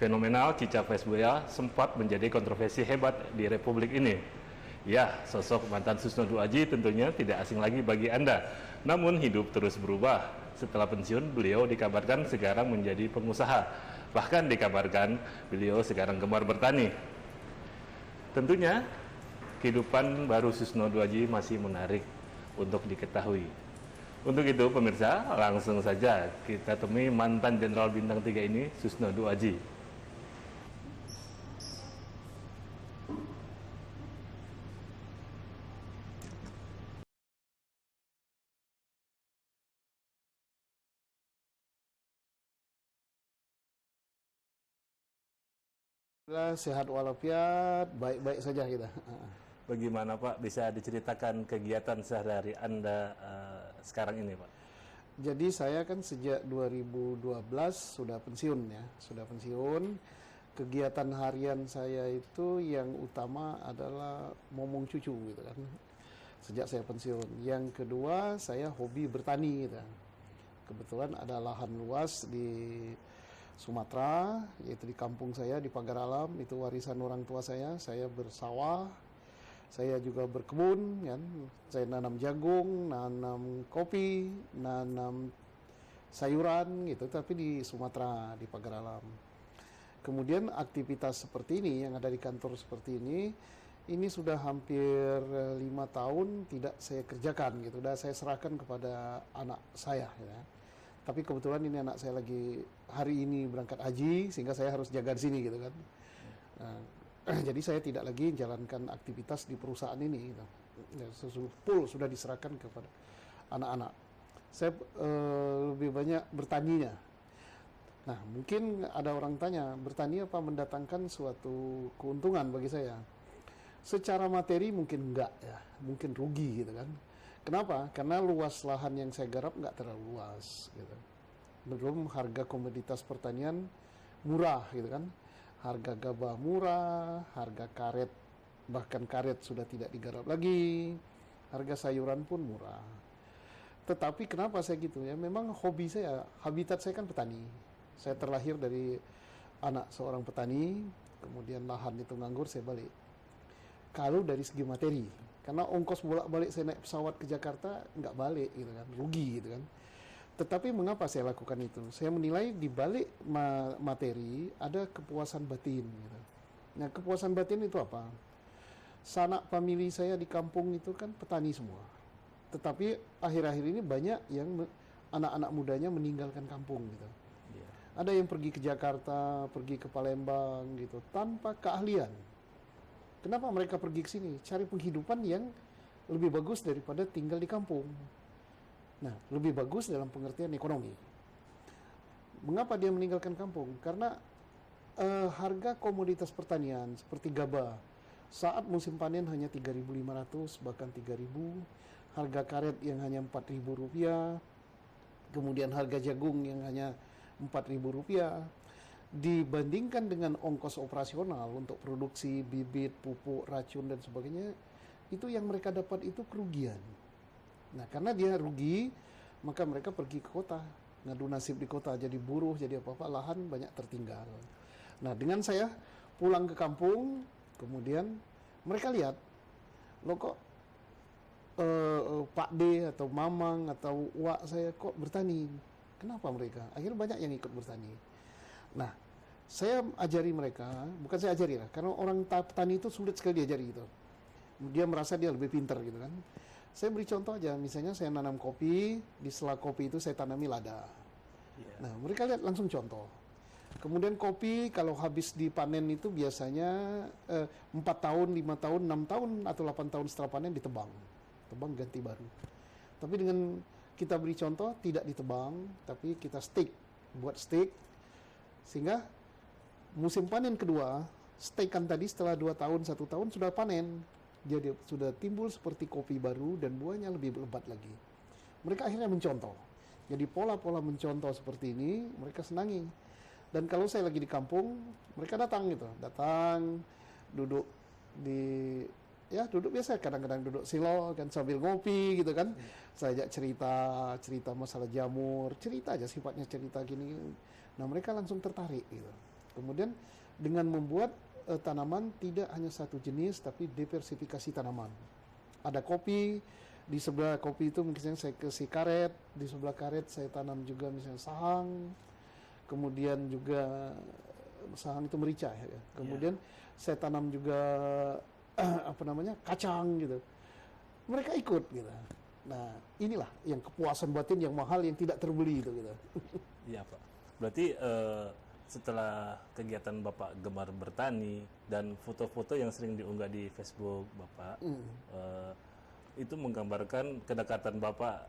fenomenal Cica Vesbuya sempat menjadi kontroversi hebat di Republik ini. Ya, sosok mantan Susno Duaji tentunya tidak asing lagi bagi Anda. Namun hidup terus berubah. Setelah pensiun, beliau dikabarkan sekarang menjadi pengusaha. Bahkan dikabarkan beliau sekarang gemar bertani. Tentunya kehidupan baru Susno Duaji masih menarik untuk diketahui. Untuk itu pemirsa, langsung saja kita temui mantan Jenderal Bintang 3 ini, Susno Duaji. Sehat walafiat, baik-baik saja kita. Bagaimana Pak, bisa diceritakan kegiatan sehari-hari Anda sekarang ini Pak? Jadi saya kan sejak 2012 sudah pensiun ya, sudah pensiun. Kegiatan harian saya itu yang utama adalah momong cucu gitu kan. Sejak saya pensiun. Yang kedua saya hobi bertani gitu. Kebetulan ada lahan luas di Sumatera, yaitu di kampung saya di Pagar Alam, itu warisan orang tua saya bersawah. Saya juga berkebun, kan? Saya nanam jagung, nanam kopi, nanam sayuran, gitu. Tapi di Sumatera, di Pagar Alam. Kemudian aktivitas seperti ini yang ada di kantor seperti ini sudah hampir 5 tahun tidak saya kerjakan, gitu. Sudah saya serahkan kepada anak saya, ya. Tapi kebetulan ini anak saya lagi hari ini berangkat haji, sehingga saya harus jaga di sini, gitu kan. Nah, jadi saya tidak lagi menjalankan aktivitas di perusahaan ini. Gitu. Full sudah diserahkan kepada anak-anak. Saya lebih banyak bertaninya. Nah, mungkin ada orang tanya, bertani apa mendatangkan suatu keuntungan bagi saya? Secara materi mungkin enggak ya, mungkin rugi gitu kan. Kenapa? Karena luas lahan yang saya garap enggak terlalu luas gitu. Belum harga komoditas pertanian murah gitu kan. Harga gabah murah, harga karet, bahkan karet sudah tidak digarap lagi, harga sayuran pun murah. Tetapi kenapa saya gitu ya, memang hobi saya, habitat saya kan petani. Saya terlahir dari anak seorang petani, kemudian lahan itu nganggur, saya balik. Kalau dari segi materi, karena ongkos bolak-balik saya naik pesawat ke Jakarta, nggak balik gitu kan, rugi gitu kan. Tetapi mengapa saya lakukan itu? Saya menilai di balik materi ada kepuasan batin. Gitu. Nah, kepuasan batin itu apa? Sanak famili saya di kampung itu kan petani semua. Tetapi akhir-akhir ini banyak yang anak-anak mudanya meninggalkan kampung gitu. Yeah. Ada yang pergi ke Jakarta, pergi ke Palembang gitu, tanpa keahlian. Kenapa mereka pergi ke sini? Cari penghidupan yang lebih bagus daripada tinggal di kampung. Nah, lebih bagus dalam pengertian ekonomi. Mengapa dia meninggalkan kampung? Karena harga komoditas pertanian seperti gabah saat musim panen hanya 3.500 bahkan 3.000, harga karet yang hanya Rp4.000, kemudian harga jagung yang hanya Rp4.000, dibandingkan dengan ongkos operasional untuk produksi bibit, pupuk, racun dan sebagainya, itu yang mereka dapat itu kerugian. Nah, karena dia rugi, maka mereka pergi ke kota, ngadu nasib di kota, jadi buruh, jadi apa-apa, lahan banyak tertinggal. Nah, dengan saya pulang ke kampung, kemudian mereka lihat, loh kok Pak D atau Mamang atau Wak saya kok bertani. Kenapa mereka? Akhirnya banyak yang ikut bertani. Nah, saya ajari mereka, bukan saya ajari lah, karena orang petani itu sulit sekali diajari gitu. Dia merasa dia lebih pintar gitu kan. Saya beri contoh aja, misalnya saya nanam kopi, di sela kopi itu saya tanami lada. Yeah. Nah, mereka lihat langsung contoh. Kemudian kopi kalau habis dipanen itu biasanya 4 tahun, 5 tahun, 6 tahun, atau 8 tahun setelah panen ditebang. Tebang ganti baru. Tapi dengan kita beri contoh, tidak ditebang, tapi kita stick, buat stick, sehingga musim panen kedua, stickan tadi setelah 2 tahun, 1 tahun sudah panen. Jadi sudah timbul seperti kopi baru dan buahnya lebih lebat lagi. Mereka akhirnya mencontoh. Jadi pola-pola mencontoh seperti ini mereka senangi. Dan kalau saya lagi di kampung, mereka datang gitu. Datang, duduk duduk biasa, kadang-kadang duduk silo kan sambil ngopi gitu kan. Saya ajak cerita masalah jamur, cerita aja sifatnya cerita gini. Nah, mereka langsung tertarik gitu. Kemudian dengan membuat tanaman tidak hanya satu jenis, tapi diversifikasi tanaman. Ada kopi, di sebelah kopi itu misalnya saya kasih karet, di sebelah karet saya tanam juga misalnya sahang, kemudian juga sahang itu merica ya. Kemudian saya tanam juga kacang gitu. Mereka ikut gitu. Nah, inilah yang kepuasan batin yang mahal yang tidak terbeli itu gitu. Iya Pak. Berarti setelah kegiatan Bapak gemar bertani dan foto-foto yang sering diunggah di Facebook Bapak, itu menggambarkan kedekatan Bapak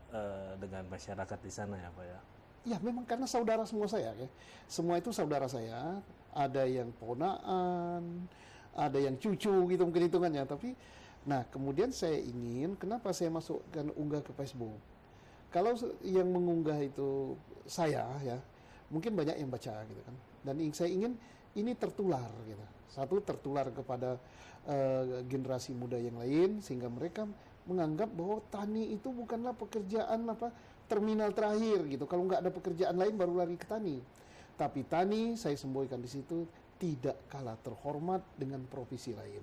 dengan masyarakat di sana ya Pak ya? Ya memang karena saudara semua saya ya. Semua itu saudara saya. Ada yang ponaan, ada yang cucu gitu mungkin hitungannya. Tapi, nah kemudian saya ingin, kenapa saya masukkan unggah ke Facebook? Kalau yang mengunggah itu saya ya, mungkin banyak yang baca gitu kan. Dan saya ingin ini tertular gitu. Satu tertular kepada generasi muda yang lain sehingga mereka menganggap bahwa tani itu bukanlah pekerjaan terminal terakhir gitu. Kalau nggak ada pekerjaan lain baru lari ke tani. Tapi tani saya semboykan di situ tidak kalah terhormat dengan profesi lain.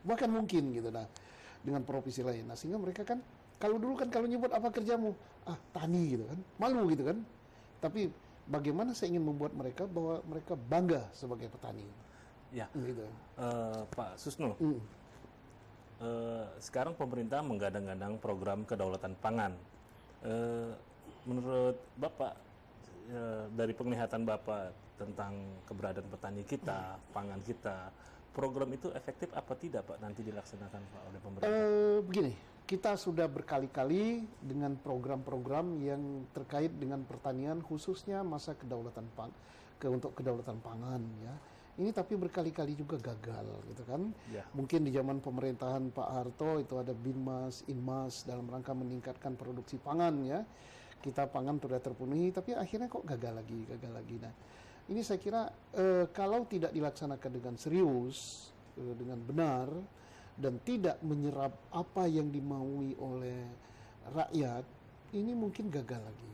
Bahkan mungkin gitu dengan profesi lain. Nah, sehingga mereka kan kalau dulu kan kalau nyebut apa kerjamu? Ah, tani gitu kan. Malu gitu kan. Tapi bagaimana saya ingin membuat mereka bahwa mereka bangga sebagai petani. Ya. Gitu. Pak Susno. Sekarang pemerintah menggadang-gadang program kedaulatan pangan. Menurut Bapak, dari penglihatan Bapak tentang keberadaan petani kita, pangan kita, program itu efektif apa tidak Pak nanti dilaksanakan Pak oleh pemerintah? Begini, kita sudah berkali-kali dengan program-program yang terkait dengan pertanian, khususnya masa kedaulatan untuk kedaulatan pangan ya. Ini tapi berkali-kali juga gagal gitu kan. Ya. Mungkin di zaman pemerintahan Pak Harto itu ada Binmas, Inmas dalam rangka meningkatkan produksi pangan ya. Kita pangan sudah terpenuhi tapi akhirnya kok gagal lagi. Nah, ini saya kira kalau tidak dilaksanakan dengan serius, dengan benar dan tidak menyerap apa yang dimaui oleh rakyat, ini mungkin gagal lagi.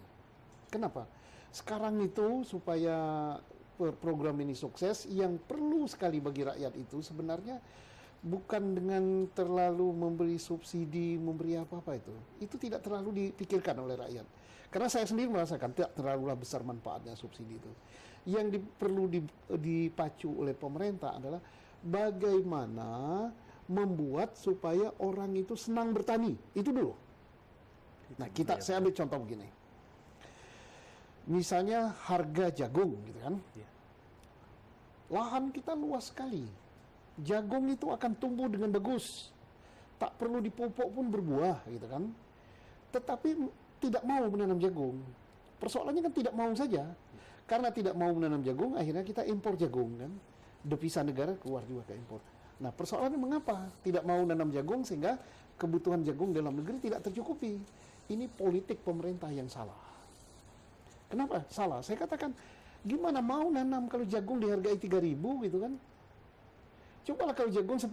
Kenapa? Sekarang itu supaya program ini sukses, yang perlu sekali bagi rakyat itu sebenarnya bukan dengan terlalu memberi subsidi, memberi apa-apa itu. Itu tidak terlalu dipikirkan oleh rakyat. Karena saya sendiri merasakan tidak terlalu besar manfaatnya subsidi itu. Yang perlu dipacu oleh pemerintah adalah bagaimana membuat supaya orang itu senang bertani. Itu dulu. Nah, saya ambil contoh begini. Misalnya harga jagung gitu kan. Lahan kita luas sekali. Jagung itu akan tumbuh dengan bagus. Tak perlu dipupuk pun berbuah gitu kan. Tetapi tidak mau menanam jagung. Persoalannya kan tidak mau saja. Karena tidak mau menanam jagung, akhirnya kita impor jagung kan. Devisa negara keluar juga ke impor. Nah, persoalannya mengapa tidak mau menanam jagung sehingga kebutuhan jagung dalam negeri tidak tercukupi. Ini politik pemerintah yang salah. Kenapa? Salah. Saya katakan, gimana mau nanam kalau jagung dihargai 3.000 gitu kan? Cobalah kalau jagung 1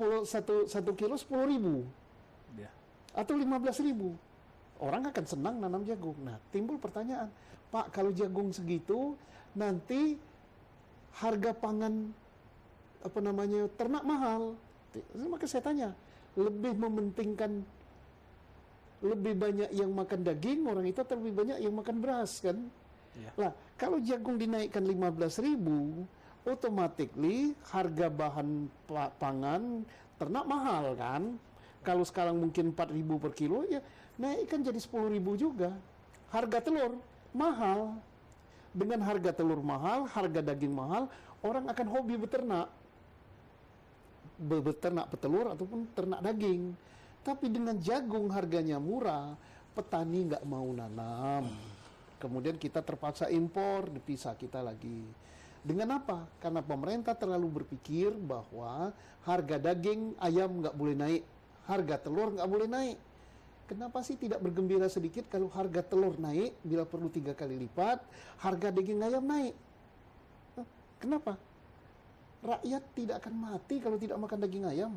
kilo 10.000. Ya. Atau 15.000. Orang akan senang nanam jagung. Nah, timbul pertanyaan, Pak, kalau jagung segitu, nanti harga pangan ternak mahal. Maka saya tanya, lebih mementingkan lebih banyak yang makan daging orang itu atau lebih banyak yang makan beras kan? Ya. Lah, kalau jagung dinaikkan 15.000, automatically harga bahan pangan ternak mahal kan? Kalau sekarang mungkin 4.000 per kilo, ya naikkan jadi 10.000 juga. Harga telur mahal. Dengan harga telur mahal, harga daging mahal, orang akan hobi beternak. Beternak petelur ataupun ternak daging. Tapi dengan jagung harganya murah, petani nggak mau nanam. Kemudian kita terpaksa impor, dipisah kita lagi. Dengan apa? Karena pemerintah terlalu berpikir bahwa harga daging ayam nggak boleh naik, harga telur nggak boleh naik. Kenapa sih tidak bergembira sedikit kalau harga telur naik, bila perlu 3 kali lipat, harga daging ayam naik? Kenapa? Rakyat tidak akan mati kalau tidak makan daging ayam.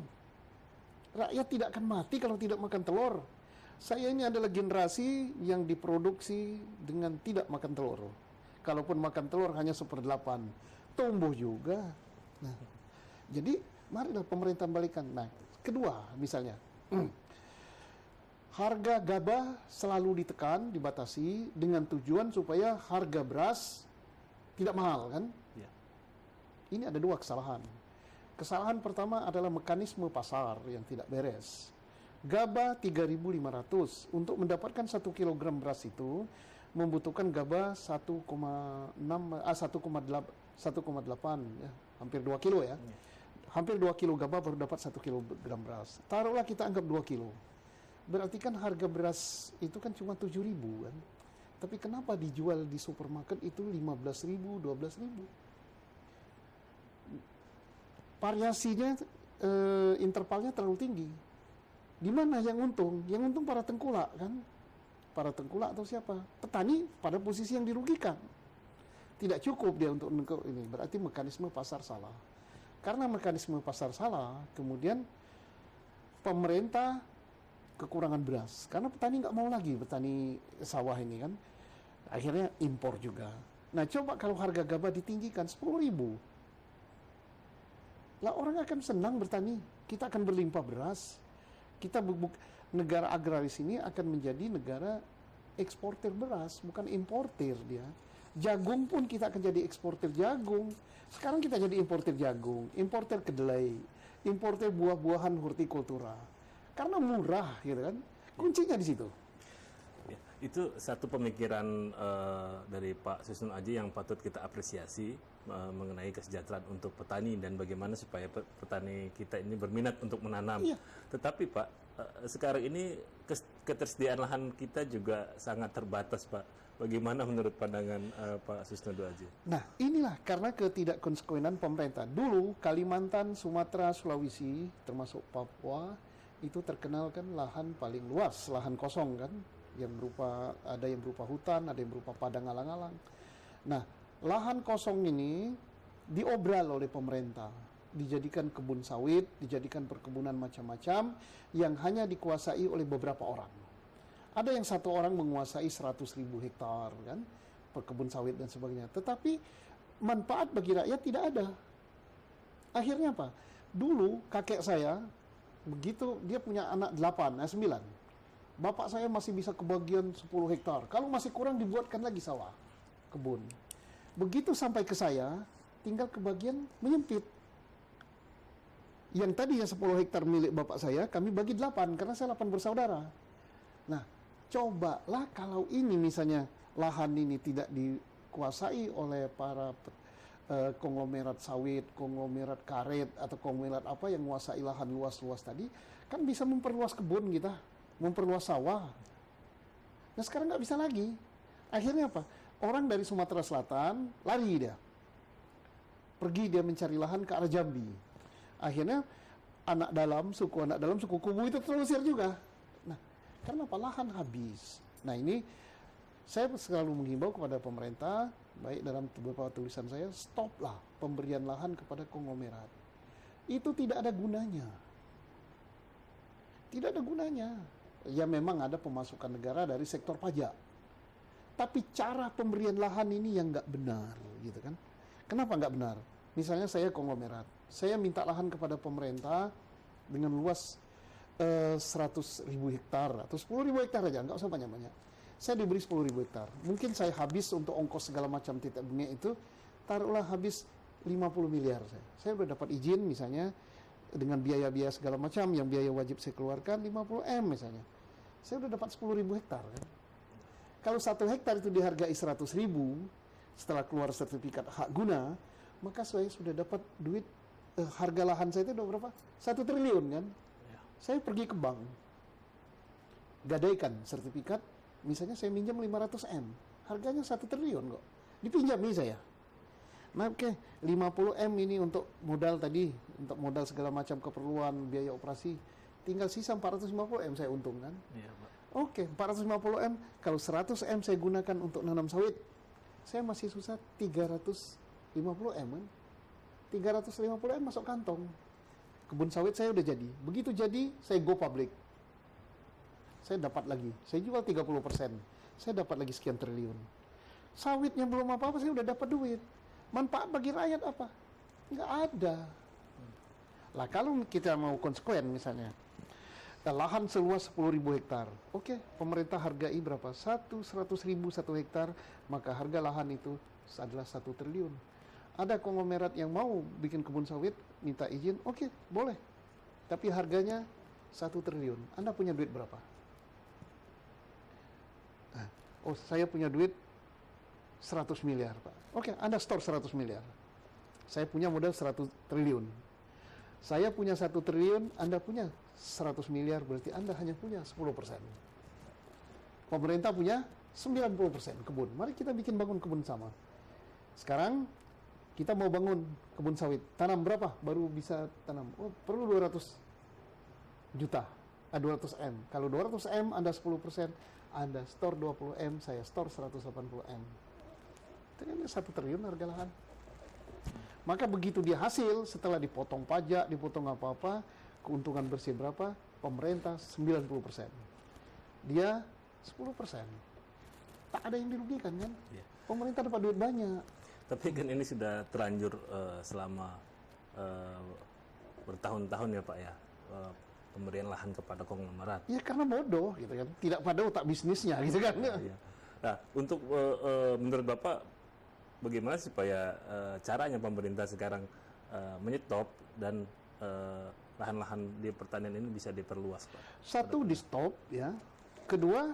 Rakyat tidak akan mati kalau tidak makan telur. Saya ini adalah generasi yang diproduksi dengan tidak makan telur. Kalaupun makan telur hanya 1/8. tumbuh juga. Nah, jadi marilah pemerintah balikan. Nah, kedua misalnya, harga gabah selalu ditekan, dibatasi dengan tujuan supaya harga beras tidak mahal kan? Ya. Ini ada dua kesalahan. Kesalahan pertama adalah mekanisme pasar yang tidak beres. Gabah 3.500 untuk mendapatkan 1 kg beras itu membutuhkan gabah 1,8 ya, hampir 2 kilo ya. Hampir 2 kilo gabah baru dapat 1 kg beras. Taruhlah kita anggap 2 kilo. Berarti kan harga beras itu kan cuma 7.000 kan. Tapi kenapa dijual di supermarket itu 15.000, 12.000? Variasinya, intervalnya terlalu tinggi. Di mana yang untung? Yang untung para tengkulak kan? Para tengkulak atau siapa? Petani pada posisi yang dirugikan. Tidak cukup dia untuk ini. Berarti mekanisme pasar salah. Karena mekanisme pasar salah, kemudian pemerintah kekurangan beras. Karena petani nggak mau lagi petani sawah ini kan. Akhirnya impor juga. Nah coba kalau harga gabah ditinggikan 10.000. Lah orang akan senang bertani. Kita akan berlimpah beras. Kita negara agraris ini akan menjadi negara eksportir beras, bukan importir dia. Jagung pun kita akan jadi eksportir jagung. Sekarang kita jadi importir jagung, importir kedelai, importir buah-buahan hortikultura. Karena murah gitu kan. Kuncinya di situ. Ya, itu satu pemikiran dari Pak Susno Aji yang patut kita apresiasi mengenai kesejahteraan untuk petani dan bagaimana supaya petani kita ini berminat untuk menanam. Iya. Tetapi Pak, sekarang ini ketersediaan lahan kita juga sangat terbatas Pak. Bagaimana menurut pandangan Pak Susno Aji? Nah inilah karena ketidakkonsekuenan pemerintah. Dulu Kalimantan, Sumatera, Sulawesi, termasuk Papua, itu terkenal kan lahan paling luas, lahan kosong kan, yang berupa ada yang berupa hutan, ada yang berupa padang alang-alang. Nah, lahan kosong ini diobral oleh pemerintah, dijadikan kebun sawit, dijadikan perkebunan macam-macam yang hanya dikuasai oleh beberapa orang. Ada yang satu orang menguasai 100.000 hektar kan, perkebun sawit dan sebagainya. Tetapi manfaat bagi rakyat tidak ada. Akhirnya apa? Dulu kakek saya begitu dia punya anak 9. Bapak saya masih bisa kebagian 10 hektar. Kalau masih kurang dibuatkan lagi sawah, kebun. Begitu sampai ke saya, tinggal kebagian menyempit. Yang tadinya 10 hektar milik bapak saya, kami bagi 8 karena saya 8 bersaudara. Nah, cobalah kalau ini misalnya lahan ini tidak dikuasai oleh para konglomerat sawit, konglomerat karet, atau konglomerat apa yang menguasai lahan luas-luas tadi, kan bisa memperluas kebun kita, memperluas sawah. Nah sekarang nggak bisa lagi. Akhirnya apa? Orang dari Sumatera Selatan lari dia. Pergi dia mencari lahan ke arah Jambi. Akhirnya anak dalam, suku Kubu itu terusir juga. Nah, karena apa? Lahan habis. Nah ini saya selalu menghimbau kepada pemerintah, baik dalam beberapa tulisan saya, stoplah pemberian lahan kepada konglomerat. Itu tidak ada gunanya. Tidak ada gunanya. Ya memang ada pemasukan negara dari sektor pajak. Tapi cara pemberian lahan ini yang nggak benar, gitu kan? Kenapa nggak benar? Misalnya saya konglomerat, saya minta lahan kepada pemerintah dengan luas 100.000 hektar atau 10.000 hektar aja, nggak usah banyak-banyak. Saya diberi 10.000 hektar. Mungkin saya habis untuk ongkos segala macam titik bengek itu, taruhlah habis 50 miliar. Saya udah dapat izin misalnya dengan biaya-biaya segala macam yang biaya wajib saya keluarkan 50 M misalnya. Saya udah dapat 10.000 hektar kan. Kalau 1 hektar itu dihargai 100.000 setelah keluar sertifikat hak guna, maka saya sudah dapat duit harga lahan saya itu udah berapa? 1 triliun kan. Ya. Saya pergi ke bank, gadaikan sertifikat, misalnya saya minjam 500 M, harganya 1 triliun kok. Dipinjam nih saya. Nah, oke, 50 M ini untuk modal tadi, untuk modal segala macam keperluan, biaya operasi, tinggal sisa 450 M saya untung kan. Ya, Pak. Oke, 450 M, kalau 100 M saya gunakan untuk nanam sawit, saya masih susah 350 M kan. 350 M masuk kantong. Kebun sawit saya udah jadi. Begitu jadi, saya go public. Saya dapat lagi. Saya jual 30%. Saya dapat lagi sekian triliun. Sawitnya belum apa-apa, saya udah dapat duit. Manfaat bagi rakyat apa? Nggak ada. Lah kalau kita mau konsekuen misalnya, lahan seluas 10.000 hektar. Oke, pemerintah hargai berapa? 100.000 1 hektar, maka harga lahan itu adalah 1 triliun. Ada konglomerat yang mau bikin kebun sawit, minta izin, oke, boleh. Tapi harganya 1 triliun. Anda punya duit berapa? Nah, oh, saya punya duit 100 miliar, Pak. Oke, Anda store 100 miliar. Saya punya modal 100 triliun. Saya punya 1 triliun, Anda punya 100 miliar, berarti Anda hanya punya 10%. Pemerintah punya 90% kebun. Mari kita bangun kebun sama. Sekarang kita mau bangun kebun sawit. Tanam berapa baru bisa tanam? Oh, perlu 200 juta. 200 M. Kalau 200 M Anda 10%, Anda store 20 M, saya store 180 M. Itu kan 1 triliun harga lahan. Maka begitu dia hasil, setelah dipotong pajak, dipotong apa-apa, keuntungan bersih berapa? Pemerintah 90%. Dia 10%. Tak ada yang dirugikan kan? Ya. Pemerintah dapat duit banyak. Tapi kan ini sudah terlanjur selama bertahun-tahun ya Pak ya, pemberian lahan kepada konglomerat. Ya karena bodoh gitu kan, tidak pada otak bisnisnya gitu kan. Ya. Nah, untuk menurut Bapak bagaimana supaya caranya pemerintah sekarang menyetop dan lahan-lahan di pertanian ini bisa diperluas, Pak? Satu, di stop ya. Kedua,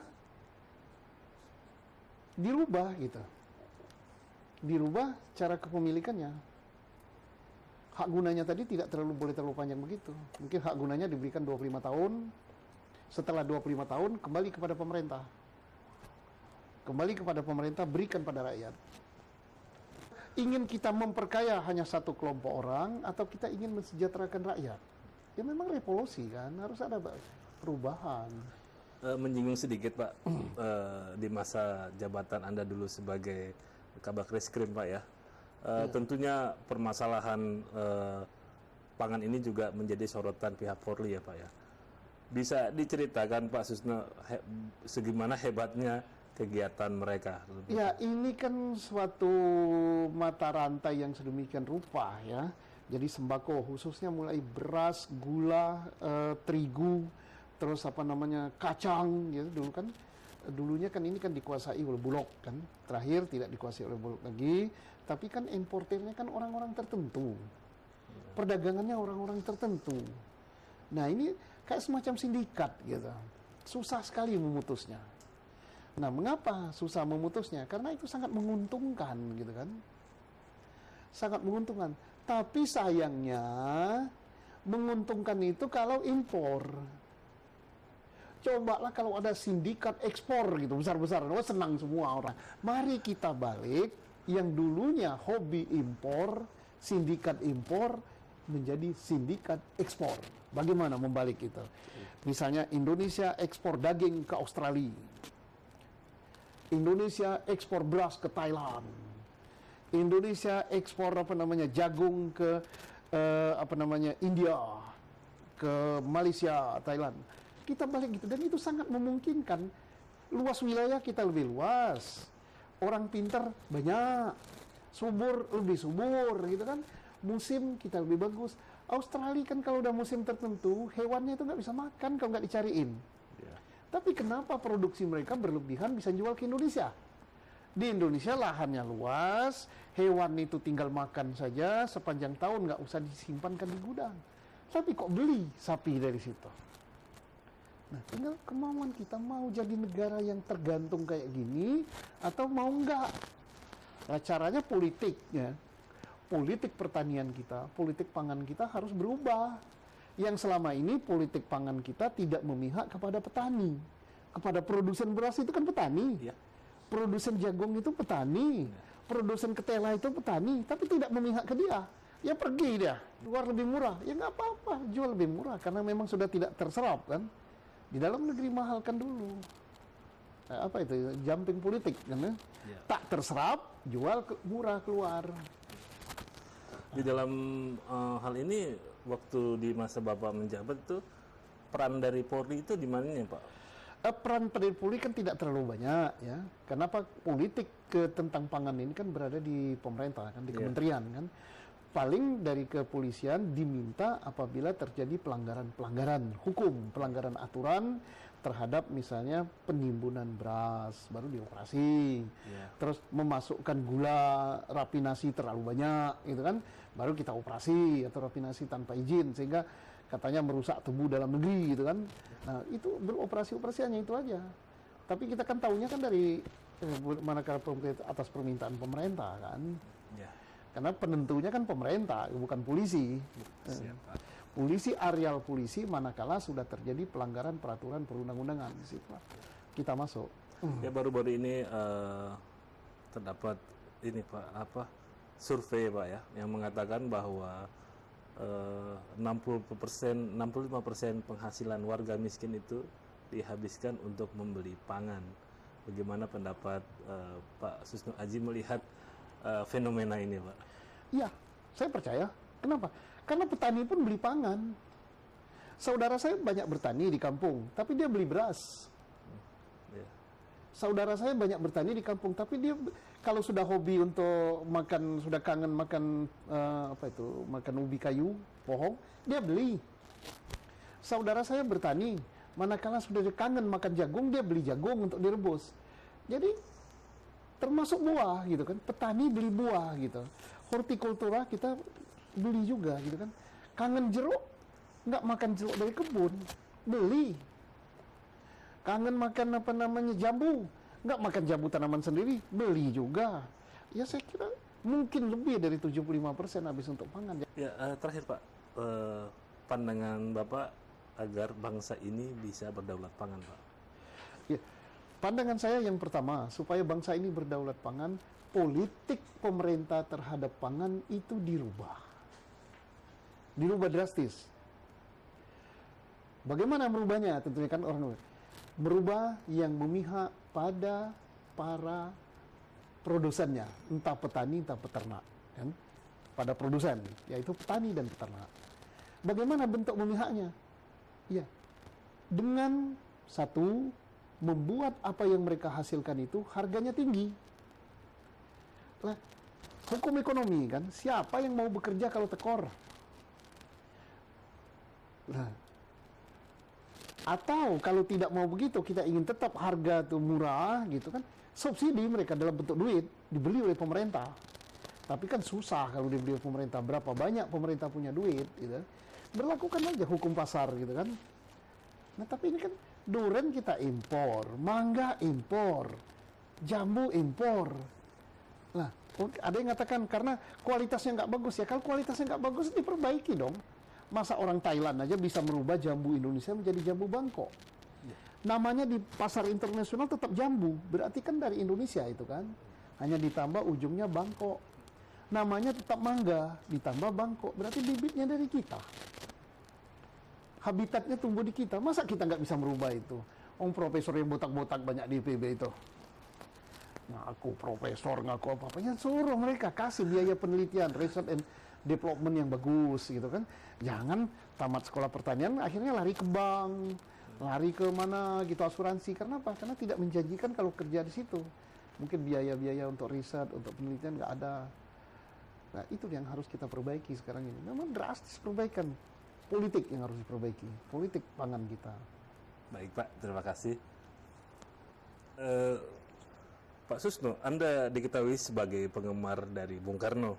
dirubah gitu. Dirubah cara kepemilikannya. Hak gunanya tadi tidak boleh terlalu panjang begitu. Mungkin hak gunanya diberikan 25 tahun. Setelah 25 tahun kembali kepada pemerintah. Kembali kepada pemerintah, berikan pada rakyat. Ingin kita memperkaya hanya satu kelompok orang atau kita ingin mensejahterakan rakyat? Ya memang revolusi kan, harus ada perubahan. Menyinggung sedikit Pak, di masa jabatan Anda dulu sebagai Kabak Reskrim Pak ya, tentunya permasalahan pangan ini juga menjadi sorotan pihak Polri ya Pak ya. Bisa diceritakan Pak Susno segimana hebatnya kegiatan mereka? Ya ini kan suatu mata rantai yang sedemikian rupa ya. Jadi sembako khususnya mulai beras, gula, terigu, terus kacang gitu dulu kan. Dulunya kan ini kan dikuasai oleh Bulog kan, terakhir tidak dikuasai oleh Bulog lagi, tapi kan importernya kan orang-orang tertentu, perdagangannya orang-orang tertentu. Nah ini kayak semacam sindikat gitu, susah sekali memutusnya. Nah mengapa susah memutusnya? Karena itu sangat menguntungkan gitu kan, sangat menguntungkan. Tapi sayangnya menguntungkan itu kalau impor. Cobalah kalau ada sindikat ekspor gitu besar-besar, wah senang semua orang. Mari kita balik yang dulunya hobi impor, sindikat impor menjadi sindikat ekspor. Bagaimana membalik itu? Misalnya Indonesia ekspor daging ke Australia, Indonesia ekspor beras ke Thailand, Indonesia ekspor jagung ke India, ke Malaysia, Thailand. Kita balik gitu, dan itu sangat memungkinkan. Luas wilayah kita lebih luas, orang pintar banyak, subur lebih subur gitu kan. Musim kita lebih bagus. Australia kan kalau udah musim tertentu, hewannya itu nggak bisa makan kalau nggak dicariin. Yeah. Tapi kenapa produksi mereka berlebihan bisa jual ke Indonesia? Di Indonesia lahannya luas, hewan itu tinggal makan saja sepanjang tahun, nggak usah disimpankan di gudang. Tapi kok beli sapi dari situ? Nah, tinggal kemauan kita mau jadi negara yang tergantung kayak gini atau mau enggak. Nah, caranya politiknya. Politik pertanian kita, politik pangan kita harus berubah. Yang selama ini politik pangan kita tidak memihak kepada petani. Kepada produsen beras itu kan petani. Ya. Produsen jagung itu petani. Ya. Produsen ketela itu petani. Tapi tidak memihak ke dia. Ya pergi dia. Luar lebih murah. Ya nggak apa-apa. Jual lebih murah. Karena memang sudah tidak terserap kan. Di dalam negeri mahalkan dulu. Apa itu? Jumping politik kan ya. Tak terserap, jual murah keluar. Di dalam hal ini, waktu di masa Bapak menjabat itu, peran dari Polri itu di mana Pak? peran politik kan tidak terlalu banyak ya. Kenapa politik tentang pangan ini kan berada di pemerintah kan, di kementerian kan. Paling dari kepolisian diminta apabila terjadi pelanggaran hukum, pelanggaran aturan terhadap misalnya penimbunan beras baru dioperasi. Terus memasukkan gula rafinasi terlalu banyak gitu kan, baru kita operasi atau rafinasi tanpa izin sehingga katanya merusak tubuh dalam negeri gitu kan. Nah, itu beroperasi hanya itu aja. Tapi kita kan tahunya kan dari manakala atas permintaan pemerintah kan. Ya. Karena penentunya kan pemerintah, bukan polisi. Siap, Pak. Polisi, areal polisi manakala sudah terjadi pelanggaran peraturan perundang-undangan di situ kita masuk. Ya, baru-baru ini terdapat ini Pak, survei Pak ya, yang mengatakan bahwa 65% penghasilan warga miskin itu dihabiskan untuk membeli pangan. Bagaimana pendapat Pak Susno Aji melihat fenomena ini, Pak? Iya, saya percaya. Kenapa? Karena petani pun beli pangan. Saudara saya banyak bertani di kampung, tapi dia beli beras. Ya. Saudara saya banyak bertani di kampung, tapi dia kalau sudah hobi untuk makan, sudah kangen makan makan ubi kayu, pohon, dia beli. Saudara saya bertani, manakala sudah kangen makan jagung, dia beli jagung untuk direbus. Jadi termasuk buah gitu kan, petani beli buah gitu. Hortikultura kita beli juga gitu kan. Kangen jeruk, nggak makan jeruk dari kebun, beli. Kangen makan jambu, nggak makan jambu tanaman sendiri, beli juga. Ya saya kira mungkin lebih dari 75% habis untuk pangan. Ya, terakhir Pak, pandangan Bapak agar bangsa ini bisa berdaulat pangan, Pak. Ya, pandangan saya yang pertama, supaya bangsa ini berdaulat pangan, politik pemerintah terhadap pangan itu dirubah drastis. Bagaimana merubahnya? Tentunya kan orang merubah yang memihak pada para produsennya, entah petani, entah peternak, kan? Pada produsen, yaitu petani dan peternak. Bagaimana bentuk memihaknya? Ya, dengan satu, membuat apa yang mereka hasilkan itu harganya tinggi. Nah, hukum ekonomi kan, siapa yang mau bekerja kalau tekor? Nah, atau kalau tidak mau begitu, kita ingin tetap harga itu murah gitu kan, subsidi mereka dalam bentuk duit dibeli oleh pemerintah. Tapi kan susah kalau dibeli oleh pemerintah, berapa banyak pemerintah punya duit gitu. Berlakukan aja hukum pasar gitu kan. Nah, tapi ini kan durian kita impor, mangga impor, jambu impor. Nah, ada yang mengatakan karena kualitasnya nggak bagus ya. Kalau kualitasnya nggak bagus, diperbaiki dong. Masa orang Thailand aja bisa merubah jambu Indonesia menjadi jambu Bangkok. Namanya di pasar internasional tetap jambu, berarti kan dari Indonesia itu kan. Hanya ditambah ujungnya Bangkok. Namanya tetap mangga, ditambah Bangkok, berarti bibitnya dari kita. Habitatnya tumbuh di kita, masa kita nggak bisa merubah itu? Profesor yang botak-botak banyak di IPB itu. Ngaku profesor, ngaku apa-apanya, suruh mereka kasih biaya penelitian, research and development yang bagus gitu kan. Jangan tamat sekolah pertanian akhirnya lari ke bank, lari ke mana gitu asuransi. Karena apa? Karena tidak menjanjikan kalau kerja di situ. Mungkin biaya-biaya untuk riset, untuk penelitian nggak ada. Nah, itu yang harus kita perbaiki sekarang ini. Memang drastis perbaikan politik yang harus diperbaiki, politik pangan kita. Baik Pak, terima kasih. Pak Susno, Anda diketahui sebagai penggemar dari Bung Karno.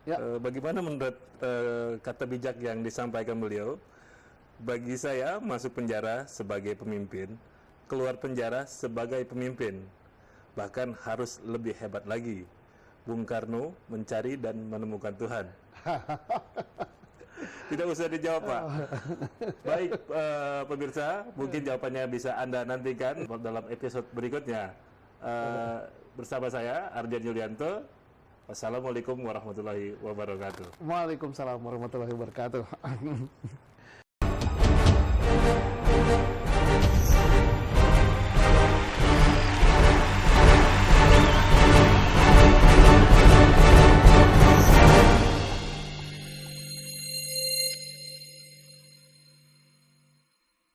Ya. Bagaimana menurut kata bijak yang disampaikan beliau? Bagi saya, masuk penjara sebagai pemimpin, keluar penjara sebagai pemimpin. Bahkan harus lebih hebat lagi. Bung Karno mencari dan menemukan Tuhan. Tidak usah dijawab, Pak. Baik, pemirsa, mungkin jawabannya bisa Anda nantikan dalam episode berikutnya. Bersama saya, Arjan Yulianto. Wassalamualaikum warahmatullahi wabarakatuh. Waalaikumsalam warahmatullahi wabarakatuh.